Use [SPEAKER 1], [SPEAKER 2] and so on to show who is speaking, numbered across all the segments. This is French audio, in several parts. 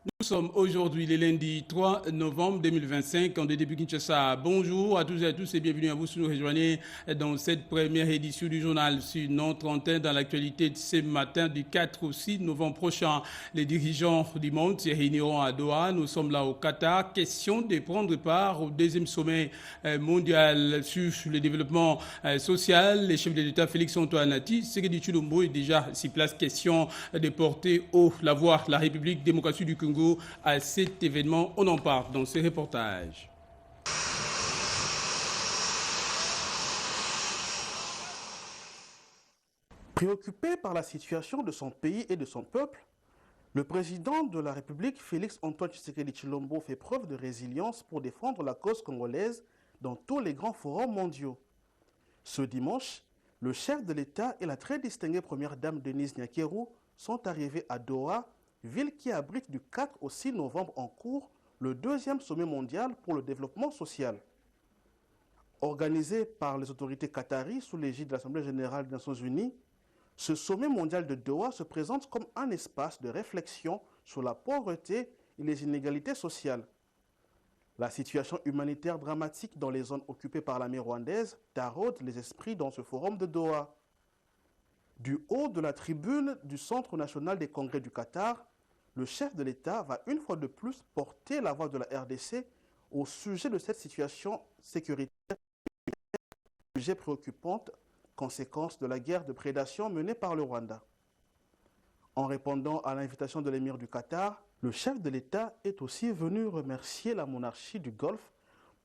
[SPEAKER 1] Nous sommes aujourd'hui le lundi 3 novembre 2025 en début Kinshasa. Bonjour à tous et à tous et bienvenue à vous si nous rejoignez dans cette première édition du journal sur notre antenne dans l'actualité de ce matin du 4 au 6 novembre prochain. Les dirigeants du monde se réuniront à Doha. Nous sommes là au Qatar. Question de prendre part au deuxième sommet mondial sur le développement social. Les chefs de l'État Félix Antoine Tshisekedi Tshilombo est déjà sur place. Question de porter haut la voix la République démocratique du Congo à cet événement. On en parle dans ce reportage.
[SPEAKER 2] Préoccupé par la situation de son pays et de son peuple, le président de la République, Félix Antoine Tshisekedi Tshilombo, fait preuve de résilience pour défendre la cause congolaise dans tous les grands forums mondiaux. Ce dimanche, le chef de l'État et la très distinguée première dame Denise Nyakeru sont arrivés à Doha, ville qui abrite du 4 au 6 novembre en cours le deuxième sommet mondial pour le développement social. Organisé par les autorités qataries sous l'égide de l'Assemblée générale des Nations unies, ce sommet mondial de Doha se présente comme un espace de réflexion sur la pauvreté et les inégalités sociales. La situation humanitaire dramatique dans les zones occupées par l'armée rwandaise taraude les esprits dans ce forum de Doha. Du haut de la tribune du Centre national des congrès du Qatar, le chef de l'État va une fois de plus porter la voix de la RDC au sujet de cette situation sécuritaire, sujet préoccupante, conséquence de la guerre de prédation menée par le Rwanda. En répondant à l'invitation de l'émir du Qatar, le chef de l'État est aussi venu remercier la monarchie du Golfe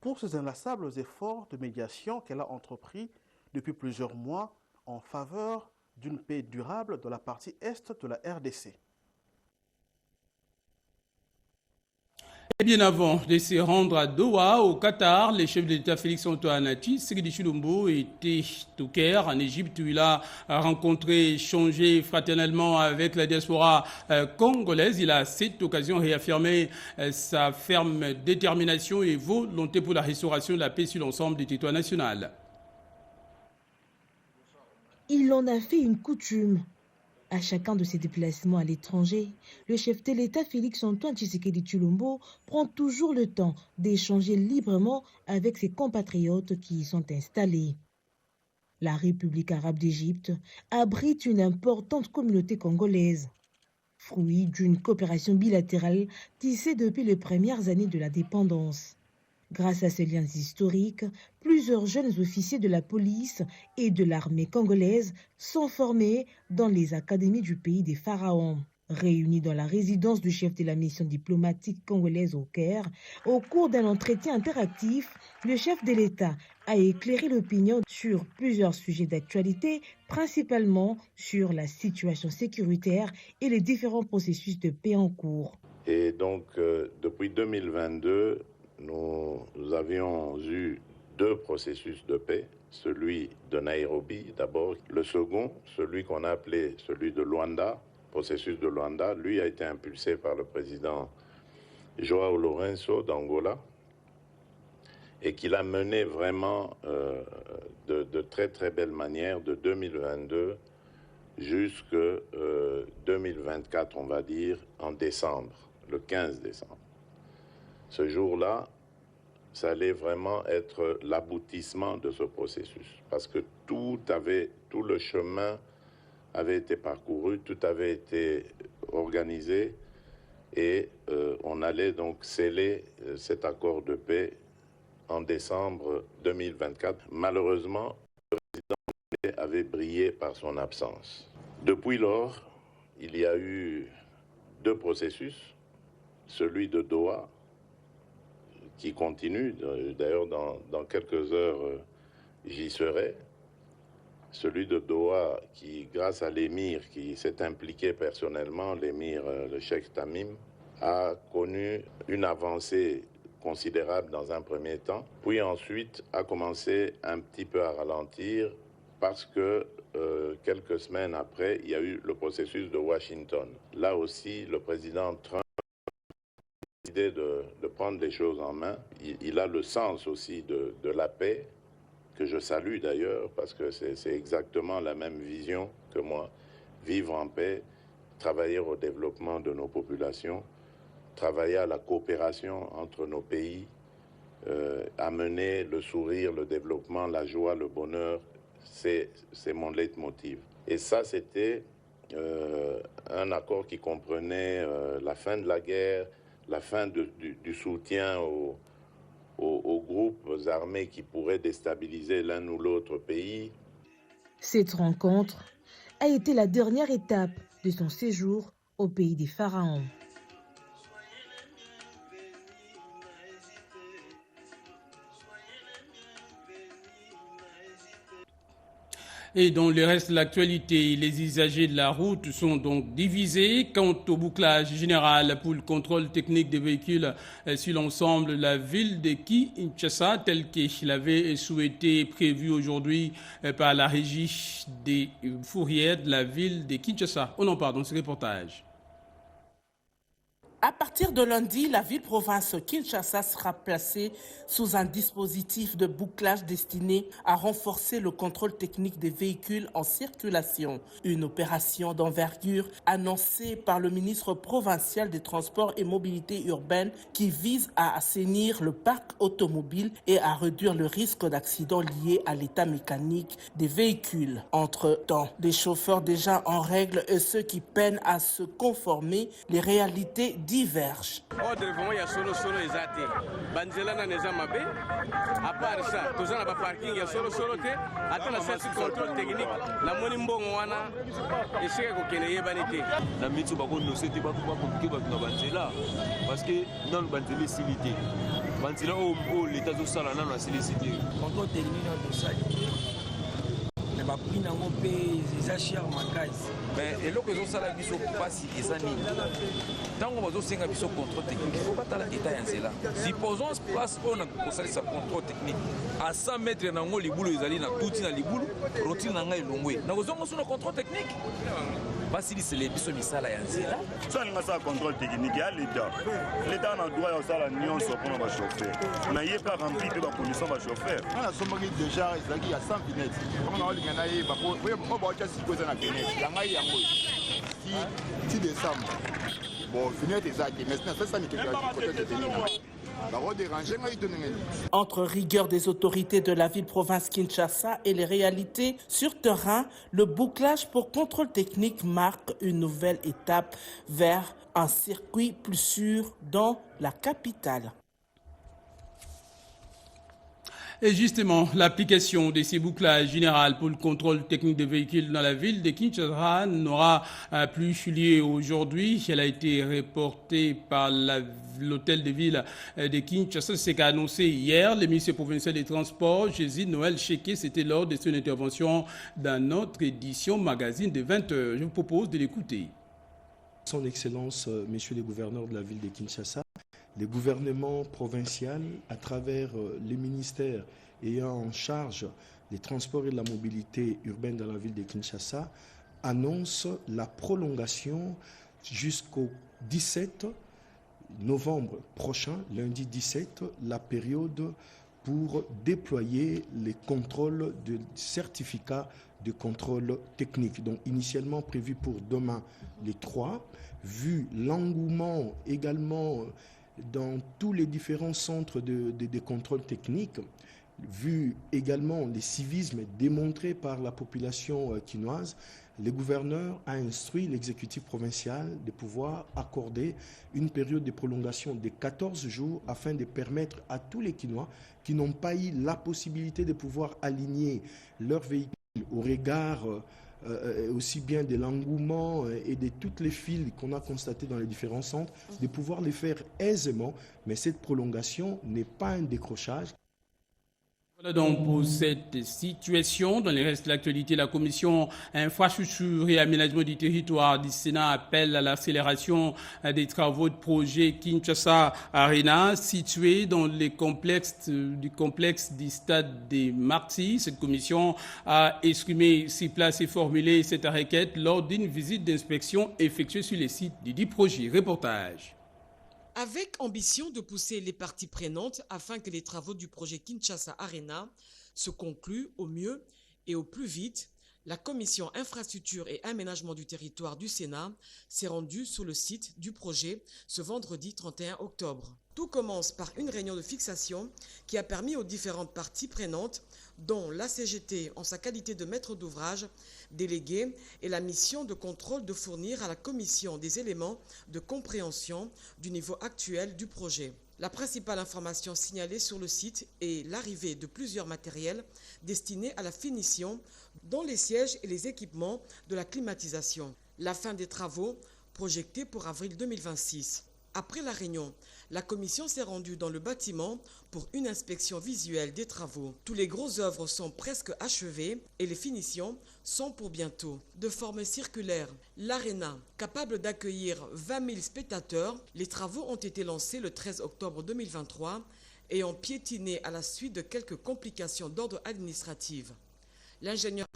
[SPEAKER 2] pour ses inlassables efforts de médiation qu'elle a entrepris depuis plusieurs mois en faveur d'une paix durable dans la partie est de la RDC.
[SPEAKER 1] Et bien avant de se rendre à Doha, au Qatar, le chef de l'État Félix Antoine Tshisekedi Tshilombo était au Caire, en Égypte, où il a rencontré, échangé fraternellement avec la diaspora congolaise. Il a à cette occasion réaffirmé sa ferme détermination et volonté pour la restauration de la paix sur l'ensemble du territoire national.
[SPEAKER 3] Il en a fait une coutume. À chacun de ses déplacements à l'étranger, le chef de l'État Félix Antoine Tshisekedi Tshilombo prend toujours le temps d'échanger librement avec ses compatriotes qui y sont installés. La République arabe d'Égypte abrite une importante communauté congolaise, fruit d'une coopération bilatérale tissée depuis les premières années de la dépendance. Grâce à ces liens historiques, plusieurs jeunes officiers de la police et de l'armée congolaise sont formés dans les académies du pays des pharaons. Réunis dans la résidence du chef de la mission diplomatique congolaise au Caire, au cours d'un entretien interactif, le chef de l'État a éclairé l'opinion sur plusieurs sujets d'actualité, principalement sur la situation sécuritaire et les différents processus de paix en cours.
[SPEAKER 4] Et donc, depuis 2022, nous avions eu deux processus de paix, celui de Nairobi d'abord, le second, celui qu'on a appelé celui de Luanda, processus de Luanda, lui a été impulsé par le président Joao Lourenço d'Angola et qu'il a mené vraiment de très très belle manière de 2022 jusqu'à 2024, on va dire, en décembre, le 15 décembre. Ce jour-là, ça allait vraiment être l'aboutissement de ce processus, parce que tout le chemin avait été parcouru, tout avait été organisé, et on allait donc sceller cet accord de paix en décembre 2024. Malheureusement, le président avait brillé par son absence. Depuis lors, il y a eu deux processus, celui de Doha, qui continue, d'ailleurs dans quelques heures j'y serai, celui de Doha qui, grâce à l'émir qui s'est impliqué personnellement, l'émir, le cheikh Tamim, a connu une avancée considérable dans un premier temps, puis ensuite a commencé un petit peu à ralentir parce que quelques semaines après, il y a eu le processus de Washington. Là aussi, le président Trump de prendre les choses en main. Il a le sens aussi de la paix, que je salue d'ailleurs, parce que c'est exactement la même vision que moi. Vivre en paix, travailler au développement de nos populations, travailler à la coopération entre nos pays, amener le sourire, le développement, la joie, le bonheur, c'est mon leitmotiv. Et ça, c'était un accord qui comprenait la fin de la guerre, la fin du soutien aux groupes armés qui pourraient déstabiliser l'un ou l'autre pays.
[SPEAKER 3] Cette rencontre a été la dernière étape de son séjour au pays des pharaons.
[SPEAKER 1] Et dans le reste de l'actualité, les usagers de la route sont donc divisés quant au bouclage général pour le contrôle technique des véhicules sur l'ensemble de la ville de Kinshasa, tel qu'il l'avait souhaité prévu aujourd'hui par la régie des fourrières de la ville de Kinshasa. On en parle dans ce reportage.
[SPEAKER 5] À partir de lundi, la ville-province Kinshasa sera placée sous un dispositif de bouclage destiné à renforcer le contrôle technique des véhicules en circulation. Une opération d'envergure annoncée par le ministre provincial des Transports et Mobilité urbaine qui vise à assainir le parc automobile et à réduire le risque d'accidents liés à l'état mécanique des véhicules. Entre-temps, des chauffeurs déjà en règle et ceux qui peinent à se conformer, les réalités divergent.
[SPEAKER 6] À part ça, tous les parking, il y a solo attends la séance contrôle technique. La monnaie mbongwana et c'est que qu'il y ait banité.
[SPEAKER 7] La mitsu bako no c'était pas compliqué ba na banzela parce que dans le banzela silité. Banzela au l'état de sala na silité.
[SPEAKER 8] Contrôle technique dans ça. Mais ba prix na ngo pe les cher makasi.
[SPEAKER 9] Mais et là que zo sala biso pasi ezani. Tango bazo senga biso contrôle technique, il faut pas tala état yanzela. Supposons place on a constaté sa contrôle technique à 100 mètres na ngo libulu ezali na touti na libulu, rotine na ngai longwe. Na kozongo sur le contrôle technique. Basi li c'est biso misala yanzela.
[SPEAKER 10] Ça nga sa contrôle technique ya l'état. L'état na droit ya sala nyonso pour na chauffeur. Na yé pas rempli de ba condition ba chauffeur.
[SPEAKER 11] On a sommé déjà ezaki ya 100 fenêtres. Comment on lingana yé ba ko ba cha si koza na fenêtre. La ngai yango. Si décembre. Bon, fenêtre exact, mais c'est ça qui
[SPEAKER 5] Entre rigueur des autorités de la ville-province Kinshasa et les réalités sur terrain, le bouclage pour contrôle technique marque une nouvelle étape vers un circuit plus sûr dans la capitale.
[SPEAKER 1] Et justement, l'application de ces bouclages général pour le contrôle technique des véhicules dans la ville de Kinshasa n'aura plus lieu aujourd'hui. Elle a été reportée par l'hôtel de ville de Kinshasa. C'est qu'a annoncé hier le ministre provincial des Transports, Jésus Noël Cheké. C'était lors de son intervention dans notre édition magazine de 20h. Je vous propose de l'écouter.
[SPEAKER 12] Son Excellence, messieurs les gouverneurs de la ville de Kinshasa, le gouvernement provincial, à travers les ministères ayant en charge les transports et la mobilité urbaine dans la ville de Kinshasa, annonce la prolongation jusqu'au 17 novembre prochain, lundi 17, la période pour déployer les contrôles de certificats de contrôle technique. Donc initialement prévu pour demain les 3, vu l'engouement également dans tous les différents centres de contrôle technique, vu également les civismes démontrés par la population quinoise, le gouverneur a instruit l'exécutif provincial de pouvoir accorder une période de prolongation de 14 jours afin de permettre à tous les Quinois qui n'ont pas eu la possibilité de pouvoir aligner leurs véhicules au regard aussi bien de l'engouement et de toutes les files qu'on a constatées dans les différents centres, de pouvoir les faire aisément, mais cette prolongation n'est pas un décrochage.
[SPEAKER 1] Voilà donc pour cette situation. Dans le reste de l'actualité, la commission infrastructure et aménagement du territoire du Sénat appelle à l'accélération des travaux de projet Kinshasa Arena situé dans le complexe du stade des Martyrs. Cette commission a exprimé sur place et formulé cette requête lors d'une visite d'inspection effectuée sur les sites du dit projet. Reportage.
[SPEAKER 13] Avec ambition de pousser les parties prenantes afin que les travaux du projet Kinshasa Arena se concluent au mieux et au plus vite, La commission infrastructure et aménagement du territoire du Sénat s'est rendue sur le site du projet ce vendredi 31 octobre. Tout commence par une réunion de fixation qui a permis aux différentes parties prenantes, dont la CGT en sa qualité de maître d'ouvrage, délégué et la mission de contrôle, de fournir à la commission des éléments de compréhension du niveau actuel du projet. La principale information signalée sur le site est l'arrivée de plusieurs matériels destinés à la finition, dont les sièges et les équipements de la climatisation. La fin des travaux projetée pour avril 2026. Après la réunion, la commission s'est rendue dans le bâtiment pour une inspection visuelle des travaux. Tous les grosses œuvres sont presque achevées et les finitions sont pour bientôt. De forme circulaire, l'Arena, capable d'accueillir 20 000 spectateurs, les travaux ont été lancés le 13 octobre 2023 et ont piétiné à la suite de quelques complications d'ordre administratif. L'ingénieur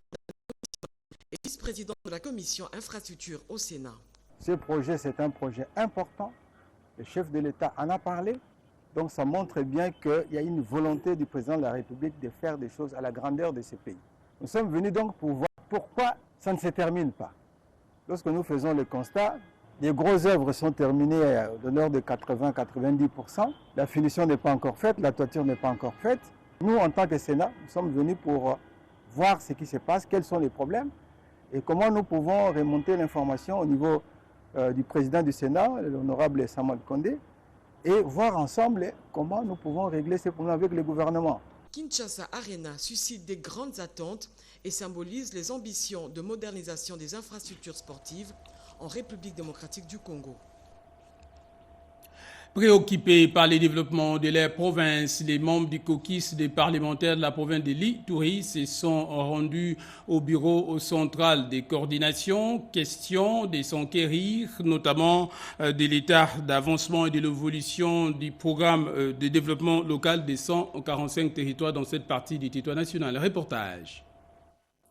[SPEAKER 13] est vice-président de la commission infrastructure au Sénat.
[SPEAKER 14] Ce projet, c'est un projet important. Le chef de l'État en a parlé. Donc ça montre bien qu'il y a une volonté du président de la République de faire des choses à la grandeur de ce pays. Nous sommes venus donc pour voir pourquoi ça ne se termine pas. Lorsque nous faisons le constat, les grosses œuvres sont terminées de l'ordre de 80-90%. La finition n'est pas encore faite, la toiture n'est pas encore faite. Nous, en tant que Sénat, nous sommes venus pour voir ce qui se passe, quels sont les problèmes et comment nous pouvons remonter l'information au niveau du président du Sénat, l'honorable Samuel Kondé, et voir ensemble comment nous pouvons régler ces problèmes avec le gouvernement.
[SPEAKER 13] Kinshasa Arena suscite des grandes attentes et symbolise les ambitions de modernisation des infrastructures sportives en République démocratique du Congo.
[SPEAKER 1] Préoccupés par les développements de leur province, les membres du caucus des parlementaires de la province de l'Ituri se sont rendus au bureau central des coordinations. Question de s'enquérir, notamment de l'état d'avancement et de l'évolution du programme de développement local des 145 territoires dans cette partie du territoire national. Reportage.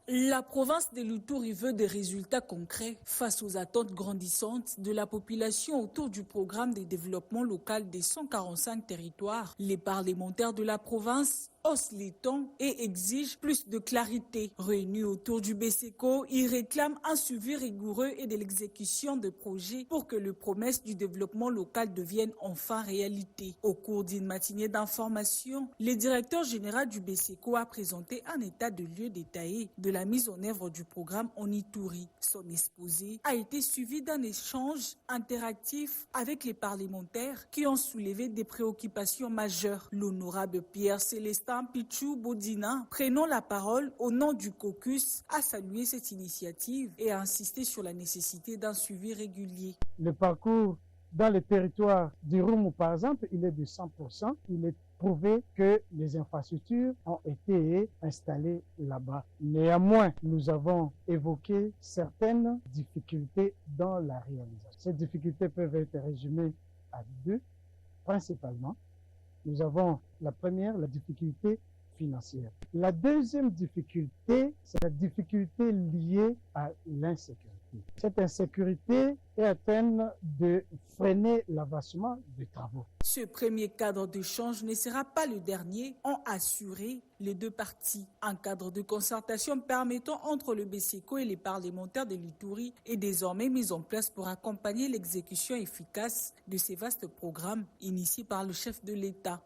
[SPEAKER 15] La province de l'Ituri veut des résultats concrets face aux attentes grandissantes de la population autour du programme de développement local des 145 territoires. Les parlementaires de la province haussent les tons et exigent plus de clarité. Réunis autour du BCECO, ils réclament un suivi rigoureux et de l'exécution de projets pour que les promesses du développement local deviennent enfin réalité. Au cours d'une matinée d'information, le directeur général du BCECO a présenté un état de lieu détaillé de la mise en œuvre du programme en Ituri. Son exposé a été suivi d'un échange interactif avec les parlementaires qui ont soulevé des préoccupations majeures. L'honorable Pierre Célestin Pichou Bodina, prenant la parole au nom du caucus, a salué cette initiative et a insisté sur la nécessité d'un suivi régulier.
[SPEAKER 16] Le parcours dans le territoire du Roumu, par exemple, il est de 100%. Il est prouvé que les infrastructures ont été installées là-bas. Néanmoins, nous avons évoqué certaines difficultés dans la réalisation. Ces difficultés peuvent être résumées à deux, principalement. Nous avons la première, la difficulté financière. La deuxième difficulté, c'est la difficulté liée à l'insécurité. Cette insécurité est à peine de freiner l'avancement des travaux.
[SPEAKER 15] Ce premier cadre d'échange ne sera pas le dernier, ont assuré les deux parties. Un cadre de concertation permettant entre le BCECO et les parlementaires de l'Ituri est désormais mis en place pour accompagner l'exécution efficace de ces vastes programmes initiés par le chef de l'État.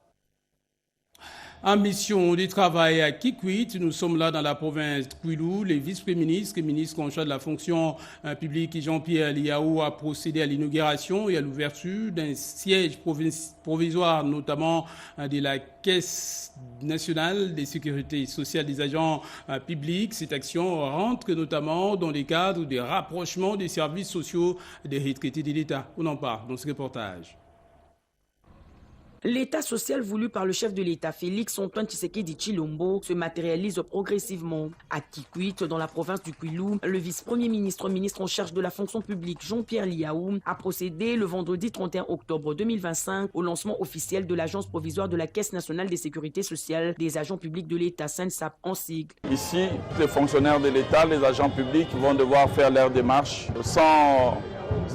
[SPEAKER 1] En mission de travail à Kikwit, nous sommes là dans la province de Kwilu. Le vice-premier ministre et ministre en charge de la fonction publique Jean-Pierre Liaou a procédé à l'inauguration et à l'ouverture d'un siège provisoire, notamment de la Caisse nationale de sécurité sociale des agents publics. Cette action rentre notamment dans les cadres des rapprochements des services sociaux des retraités de l'État. On en parle dans ce reportage.
[SPEAKER 17] L'état social voulu par le chef de l'État, Félix Antoine Tshisekedi Tshilombo, se matérialise progressivement. À Kikwit, dans la province du Kwilu, le vice-premier ministre, ministre en charge de la fonction publique, Jean-Pierre Liaou, a procédé le vendredi 31 octobre 2025 au lancement officiel de l'agence provisoire de la Caisse nationale de sécurité sociale des agents publics de l'État, SANSAP en sigle.
[SPEAKER 18] Ici, les fonctionnaires de l'État, les agents publics vont devoir faire leur démarche sans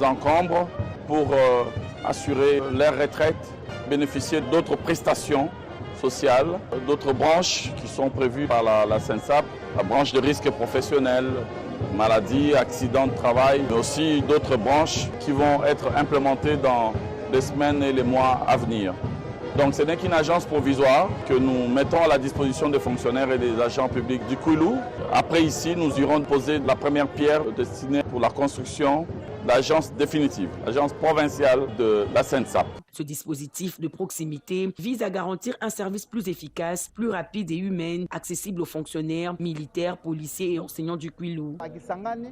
[SPEAKER 18] encombre pour assurer leur retraite, bénéficier d'autres prestations sociale, d'autres branches qui sont prévues par la SENSAP, la branche de risque professionnel, maladies, accidents de travail, mais aussi d'autres branches qui vont être implémentées dans les semaines et les mois à venir. Donc ce n'est qu'une agence provisoire que nous mettons à la disposition des fonctionnaires et des agents publics du Kwilu. Après ici, nous irons poser la première pierre destinée pour la construction de l'agence définitive, l'agence provinciale de la SENSAP.
[SPEAKER 17] Ce dispositif de proximité vise à garantir un service plus efficace, plus rapide et humain, accessible aux fonctionnaires, militaires, policiers et enseignants du Kwilu.
[SPEAKER 19] À Kisangani,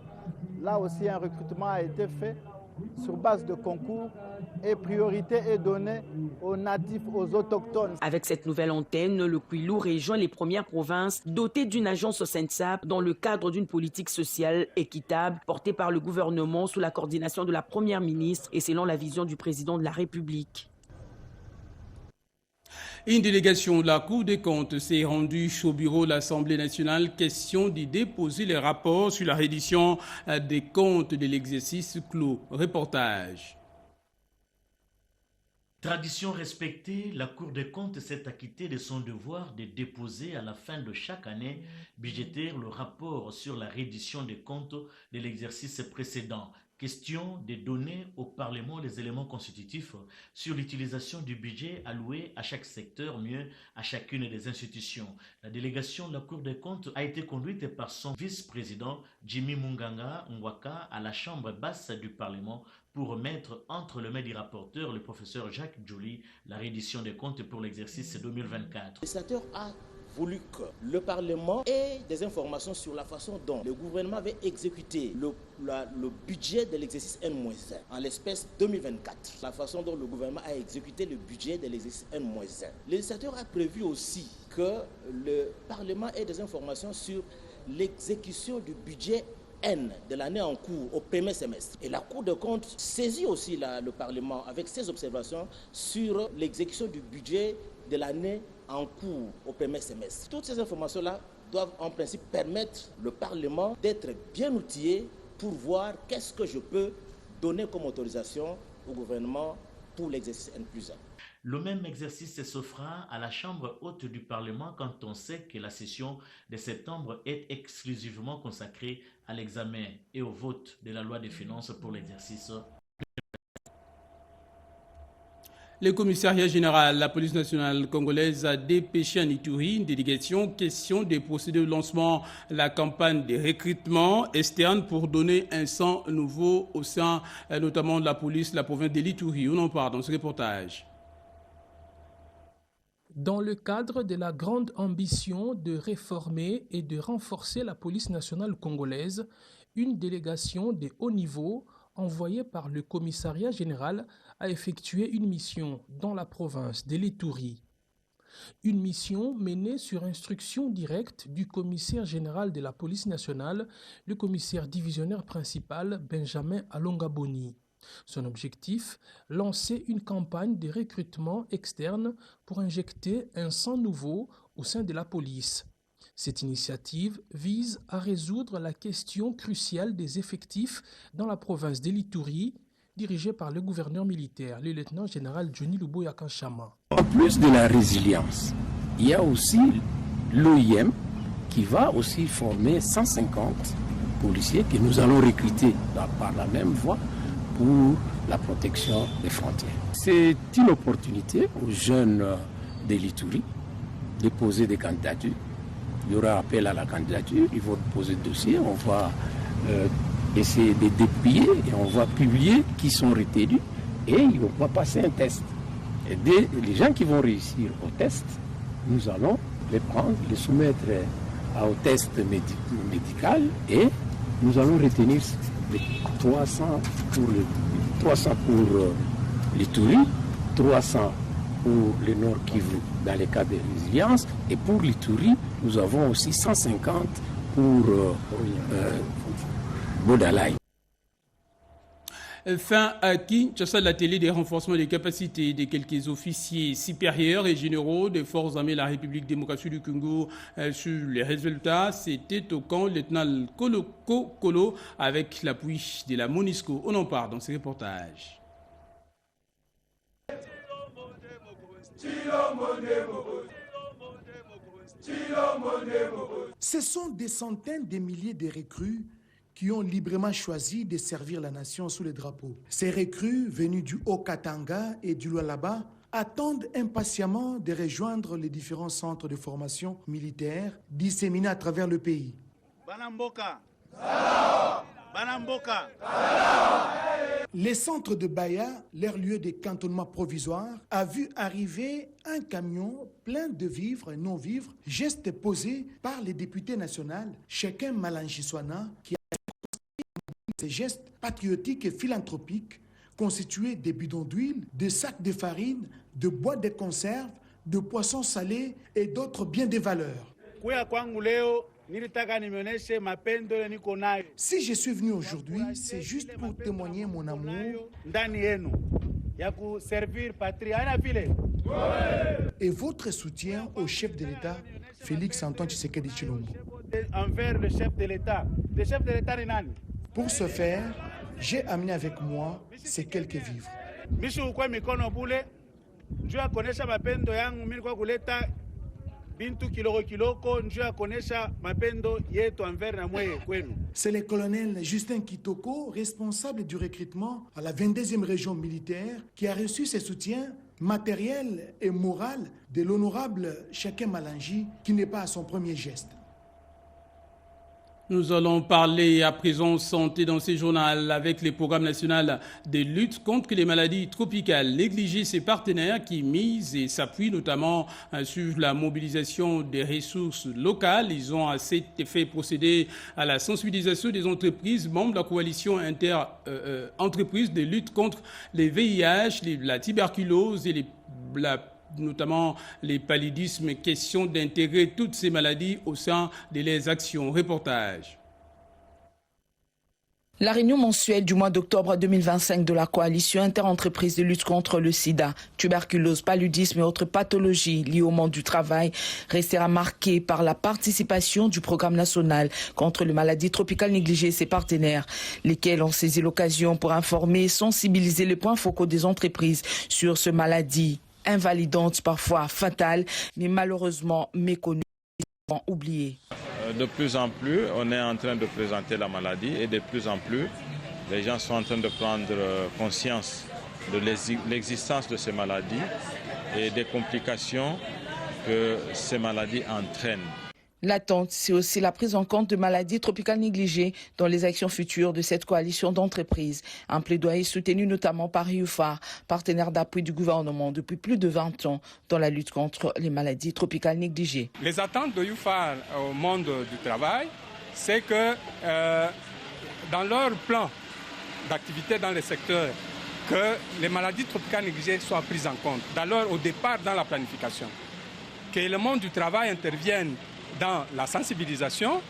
[SPEAKER 19] là aussi un recrutement a été fait sur base de concours et priorité est donnée aux natifs, aux autochtones.
[SPEAKER 17] Avec cette nouvelle antenne, le Kwilu rejoint les premières provinces dotées d'une agence SENSAP dans le cadre d'une politique sociale équitable portée par le gouvernement sous la coordination de la Première ministre et selon la vision du président de la République.
[SPEAKER 1] Une délégation de la Cour des comptes s'est rendue au bureau de l'Assemblée nationale, question d'y déposer les rapports sur la reddition des comptes de l'exercice clos. Reportage.
[SPEAKER 20] Tradition respectée, la Cour des comptes s'est acquittée de son devoir de déposer à la fin de chaque année budgétaire le rapport sur la reddition des comptes de l'exercice précédent. Question de donner au Parlement les éléments constitutifs sur l'utilisation du budget alloué à chaque secteur, mieux à chacune des institutions. La délégation de la Cour des comptes a été conduite par son vice-président Jimmy Munganga Ngwaka à la chambre basse du Parlement pour mettre entre les mains du rapporteur, le professeur Jacques Djouli, la reddition des comptes pour l'exercice 2024.
[SPEAKER 21] Le sénateur a voulu que le Parlement ait des informations sur la façon dont le gouvernement avait exécuté le budget de l'exercice N-1, en l'espèce 2024. La façon dont le gouvernement a exécuté le budget de l'exercice N-1. Le législateur a prévu aussi que le Parlement ait des informations sur l'exécution du budget N de l'année en cours au premier semestre. Et la Cour des comptes saisit aussi le Parlement avec ses observations sur l'exécution du budget de l'année en cours au premier semestre. Toutes ces informations-là doivent en principe permettre le Parlement d'être bien outillé pour voir qu'est-ce que je peux donner comme autorisation au gouvernement pour l'exercice N+1.
[SPEAKER 20] Le même exercice se fera à la Chambre haute du Parlement quand on sait que la session de septembre est exclusivement consacrée à l'examen et au vote de la loi des finances pour l'exercice.
[SPEAKER 1] Le commissariat général de la police nationale congolaise a dépêché en Ituri une délégation question des procédures de lancement de la campagne de recrutement externe pour donner un sang nouveau au sein notamment de la police de la province de l'Ituri. On en parle dans ce reportage.
[SPEAKER 22] Dans le cadre de la grande ambition de réformer et de renforcer la police nationale congolaise, une délégation de haut niveau envoyée par le commissariat général a effectué une mission dans la province de l'Ituri. Une mission menée sur instruction directe du commissaire général de la police nationale, le commissaire divisionnaire principal Benjamin Alongaboni. Son objectif, lancer une campagne de recrutement externe pour injecter un sang nouveau au sein de la police. Cette initiative vise à résoudre la question cruciale des effectifs dans la province de l'Ituri, dirigée par le gouverneur militaire, le lieutenant-général Johnny Luboya Kanchama.
[SPEAKER 23] En plus de la résilience, il y a aussi l'OIM qui va aussi former 150 policiers que nous allons recruter par la même voie pour la protection des frontières. C'est une opportunité aux jeunes de l'Ituri de poser des candidatures. Il y aura appel à la candidature, ils vont poser le dossier, on va essayer de dépouiller et on va publier qui sont retenus et ils vont passer un test. Et les gens qui vont réussir au test, nous allons les prendre, les soumettre au test médical et nous allons retenir les 300 pour l'Ituri, 300 pour le Nord Kivu dans les cas de résilience et pour l'Ituri, nous avons aussi 150 pour Bodalaï.
[SPEAKER 1] Fin à Kinshasa, l'atelier des renforcements des capacités de quelques officiers supérieurs et généraux des forces armées de la République démocratique du Congo sur les résultats. C'était au camp lieutenant Kolo avec l'appui de la MONUSCO. On en parle dans ce reportage.
[SPEAKER 2] Ce sont des centaines de milliers de recrues qui ont librement choisi de servir la nation sous les drapeaux. Ces recrues, venues du Haut-Katanga et du Lualaba, attendent impatiemment de rejoindre les différents centres de formation militaire disséminés à travers le pays. Les centres de Baya, leur lieu de cantonnement provisoire, a vu arriver un camion plein de vivres et non-vivres, geste posé par les députés nationaux, chacun Malangiswana, qui a ces gestes patriotiques et philanthropiques constitués de bidons d'huile, de sacs de farine, de boîtes de conserve, de poissons salés et d'autres biens de valeur. Si je suis venu aujourd'hui, c'est juste pour témoigner mon amour et votre soutien au chef de l'État, Félix Antoine Tshisekedi Tshilombo.
[SPEAKER 3] Envers le chef de l'État. Le chef de l'État est nani?
[SPEAKER 2] Pour ce faire, j'ai amené avec moi ces quelques vivres. C'est le colonel Justin Kitoko, responsable du recrutement à la 22e région militaire, qui a reçu ses soutiens matériel et moral de l'honorable Chakin Malangi, qui n'est pas à son premier geste.
[SPEAKER 1] Nous allons parler à présent santé dans ce journal avec le programme national de lutte contre les maladies tropicales. Négliger ses partenaires qui misent et s'appuient notamment sur la mobilisation des ressources locales. Ils ont à cet effet procédé à la sensibilisation des entreprises membres de la coalition inter-entreprises de lutte contre les VIH, la tuberculose et notamment les paludismes, question d'intégrer toutes ces maladies au sein de leurs actions. Reportage.
[SPEAKER 5] La réunion mensuelle du mois d'octobre 2025 de la coalition interentreprises de lutte contre le sida, tuberculose, paludisme et autres pathologies liées au monde du travail restera marquée par la participation du programme national contre les maladies tropicales négligées et ses partenaires, lesquels ont saisi l'occasion pour informer et sensibiliser les points focaux des entreprises sur ce maladie invalidante, parfois fatale, mais malheureusement méconnue et oubliée.
[SPEAKER 4] De plus en plus, on est en train de présenter la maladie et de plus en plus, les gens sont en train de prendre conscience de l'existence de ces maladies et des complications que ces maladies entraînent.
[SPEAKER 5] L'attente, c'est aussi la prise en compte de maladies tropicales négligées dans les actions futures de cette coalition d'entreprises. Un plaidoyer soutenu notamment par UFAR, partenaire d'appui du gouvernement depuis plus de 20 ans dans la lutte contre les maladies tropicales négligées.
[SPEAKER 24] Les attentes de UFAR au monde du travail, c'est que dans leur plan d'activité dans le secteur, que les maladies tropicales négligées soient prises en compte, d'alors au départ dans la planification. Que le monde du travail intervienne dans la sensibilisation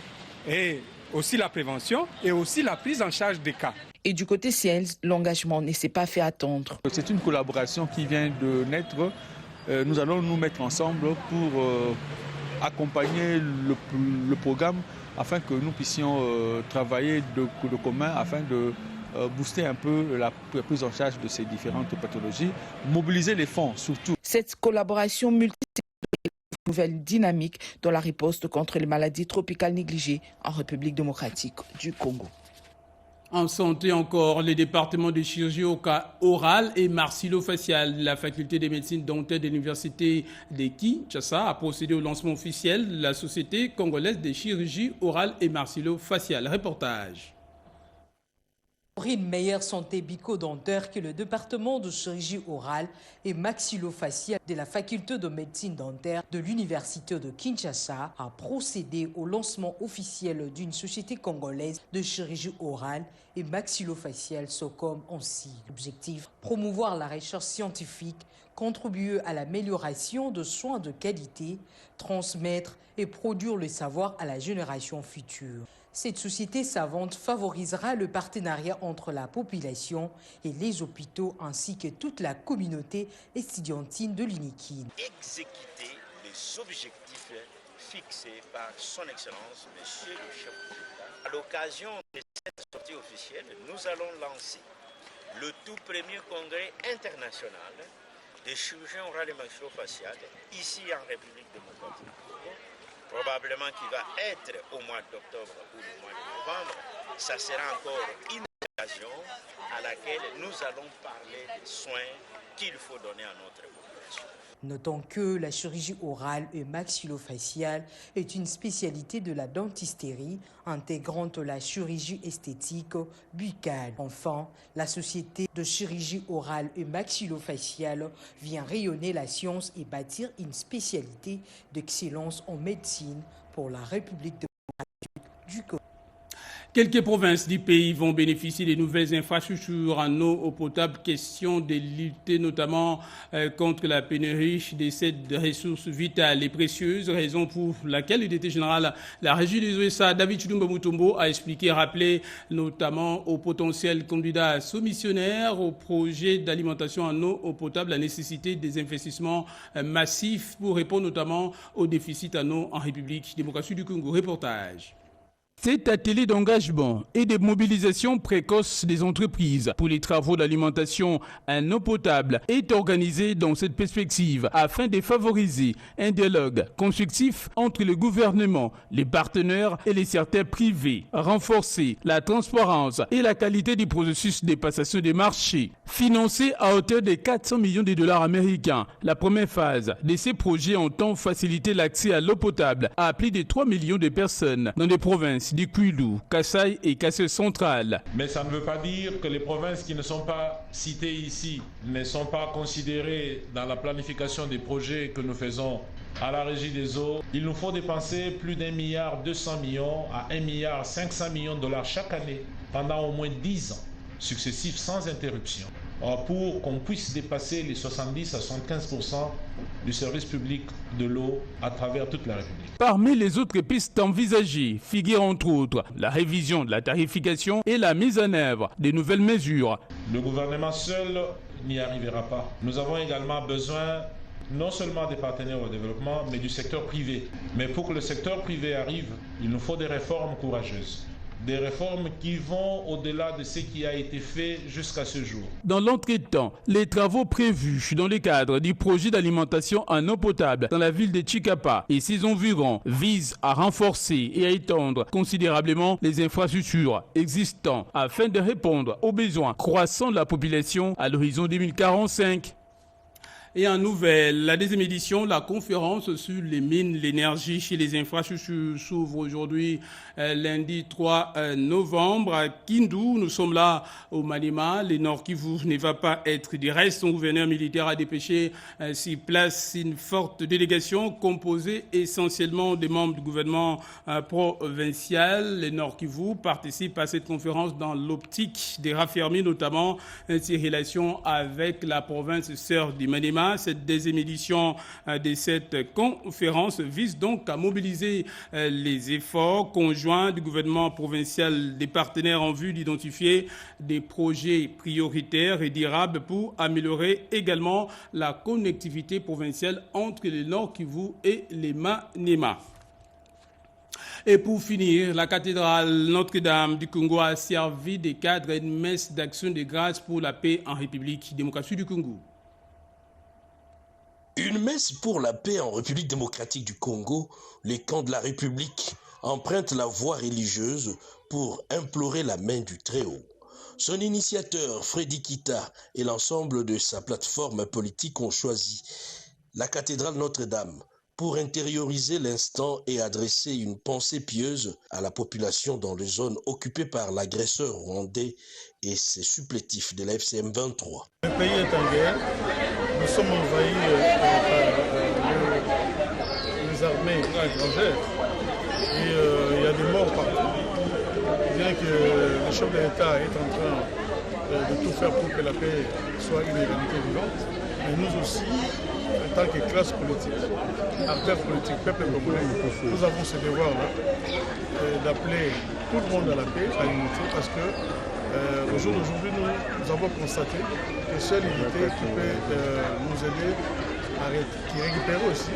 [SPEAKER 24] et aussi la prévention et aussi la prise en charge des cas.
[SPEAKER 5] Et du côté Ciels, l'engagement ne s'est pas fait attendre.
[SPEAKER 25] C'est une collaboration qui vient de naître. Nous allons nous mettre ensemble pour accompagner le programme afin que nous puissions travailler de commun afin de booster un peu la prise en charge de ces différentes pathologies, mobiliser les fonds surtout.
[SPEAKER 5] Cette collaboration multisectorielle nouvelle dynamique dans la riposte contre les maladies tropicales négligées en République démocratique du Congo.
[SPEAKER 1] En santé encore, les départements de chirurgie orale et maxillofaciale de la faculté de médecine dentaire de l'université de Kinshasa a procédé au lancement officiel de la Société congolaise de chirurgie orale et maxillofaciale. Reportage.
[SPEAKER 26] Pour une meilleure santé bucco-dentaire que le département de chirurgie orale et maxillofaciale de la faculté de médecine dentaire de l'université de Kinshasa a procédé au lancement officiel d'une société congolaise de chirurgie orale et maxillofaciale, SOCOM en sigle. Objectif, promouvoir la recherche scientifique, contribuer à l'amélioration de soins de qualité, transmettre et produire le savoir à la génération future. Cette société savante favorisera le partenariat entre la population et les hôpitaux ainsi que toute la communauté estudiantine de l'UNIKIN.
[SPEAKER 27] Exécuter les objectifs fixés par son Excellence, Monsieur le chef de l'État. À l'occasion de cette sortie officielle, nous allons lancer le tout premier congrès international des chirurgiens orales et maxillofaciales ici en République démocratique du Congo, probablement qui va être au mois d'octobre ou au mois de novembre, ça sera encore une occasion à laquelle nous allons parler des soins qu'il faut donner à notre population.
[SPEAKER 26] Notons que la chirurgie orale et maxillofaciale est une spécialité de la dentisterie intégrant la chirurgie esthétique buccale. Enfin, la société de chirurgie orale et maxillofaciale vient rayonner la science et bâtir une spécialité d'excellence en médecine pour la République démocratique du Congo.
[SPEAKER 1] Quelques provinces du pays vont bénéficier des nouvelles infrastructures en eau potable. Question de lutter notamment contre la pénurie de cette ressource vitale et précieuse, raison pour laquelle le directeur général de la régie des USA, David Chidumba Mutombo, a expliqué, rappelé notamment aux potentiels candidats soumissionnaires au projet d'alimentation en eau potable la nécessité des investissements massifs pour répondre notamment au déficit en eau en République démocratique du Congo. Reportage. Cet atelier d'engagement et de mobilisation précoce des entreprises pour les travaux d'alimentation en eau potable est organisé dans cette perspective afin de favoriser un dialogue constructif entre le gouvernement, les partenaires et les secteurs privés, renforcer la transparence et la qualité du processus de passation des marchés. Financé à hauteur de 400 millions de dollars américains, la première phase de ces projets entend faciliter l'accès à l'eau potable à plus de 3 millions de personnes dans des provinces du Kwilu, Kasaï et Kassai central.
[SPEAKER 6] Mais ça ne veut pas dire que les provinces qui ne sont pas citées ici ne sont pas considérées dans la planification des projets que nous faisons à la Régie des eaux. Il nous faut dépenser plus d'1,2 milliard à 1,5 milliard de dollars chaque année pendant au moins 10 ans successifs sans interruption pour qu'on puisse dépasser les 70 à 75% du service public de l'eau à travers toute la République.
[SPEAKER 1] Parmi les autres pistes envisagées figurent entre autres la révision de la tarification et la mise en œuvre des nouvelles mesures.
[SPEAKER 6] Le gouvernement seul n'y arrivera pas. Nous avons également besoin non seulement des partenaires au développement, mais du secteur privé. Mais pour que le secteur privé arrive, il nous faut des réformes courageuses. Des réformes qui vont au-delà de ce qui a été fait jusqu'à ce jour.
[SPEAKER 1] Dans l'entretemps, les travaux prévus dans le cadre du projet d'alimentation en eau potable dans la ville de Chikapa et ses environs visent à renforcer et à étendre considérablement les infrastructures existantes afin de répondre aux besoins croissants de la population à l'horizon 2045. Et en nouvelle, la deuxième édition de la conférence sur les mines, l'énergie et les infrastructures s'ouvre aujourd'hui lundi 3 novembre à Kindu. Nous sommes là au Maniema. Le Nord Kivu ne va pas être du reste. Son gouverneur militaire a dépêché s'y place une forte délégation composée essentiellement des membres du gouvernement provincial. Le Nord Kivu participe à cette conférence dans l'optique de raffermir notamment ses relations avec la province sœur du Maniema. Cette deuxième édition de cette conférence vise donc à mobiliser les efforts conjoints du gouvernement provincial, des partenaires en vue d'identifier des projets prioritaires et durables pour améliorer également la connectivité provinciale entre le Nord Kivu et le Maniema. Et pour finir, la cathédrale Notre-Dame du Congo a servi de cadre à une messe d'action de grâce pour la paix en République démocratique du Congo.
[SPEAKER 7] Une messe pour la paix en République démocratique du Congo, les camps de la République empruntent la voie religieuse pour implorer la main du Très-Haut. Son initiateur, Freddy Kita, et l'ensemble de sa plateforme politique ont choisi la cathédrale Notre-Dame pour intérioriser l'instant et adresser une pensée pieuse à la population dans les zones occupées par l'agresseur rwandais et ses supplétifs de la FCM 23.
[SPEAKER 8] Le pays est en guerre, nous sommes envahis par les armées étrangères et il y a des morts partout. Je dirais que le chef de l'État est en train de tout faire pour que la paix soit une réalité vivante, mais nous aussi, en tant que classe politique, acteurs politiques, peuple congolais, nous avons ce devoir-là d'appeler tout le monde à la paix, à l'unité, parce que au jour d'aujourd'hui, nous avons constaté que seule l'unité qui peut nous aider à récupérer aussi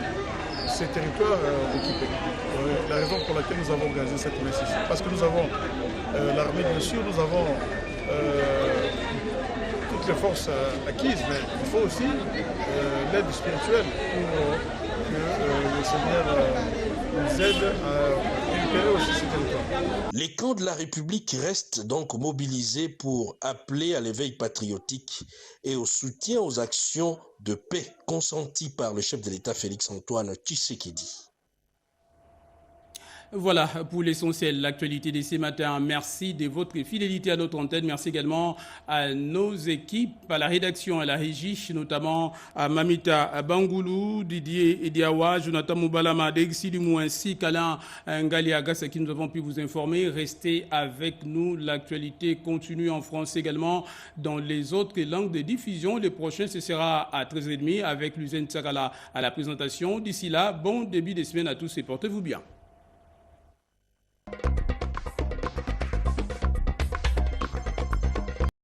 [SPEAKER 8] ces territoires occupés. La raison pour laquelle nous avons organisé cette messe ici, parce que nous avons l'armée bien sûr, nous avons toutes les forces acquises, mais il faut aussi l'aide spirituelle pour que le Seigneur nous aide à récupérer aussi ces territoires.
[SPEAKER 7] Les camps de la République restent donc mobilisés pour appeler à l'éveil patriotique et au soutien aux actions de paix consenties par le chef de l'État Félix-Antoine Tshisekedi.
[SPEAKER 1] Voilà pour l'essentiel, l'actualité de ce matin. Merci de votre fidélité à notre antenne. Merci également à nos équipes, à la rédaction, à la régie, notamment à Mamita Bangoulou, Didier Ediawa, Jonathan Moubalama, Dexidimou ainsi qu'Alain Ngaliagas, à qui nous avons pu vous informer. Restez avec nous. L'actualité continue en français également dans les autres langues de diffusion. Le prochain, ce sera à 13h30 avec Luzen Tsakala à la présentation. D'ici là, bon début de semaine à tous et portez-vous bien.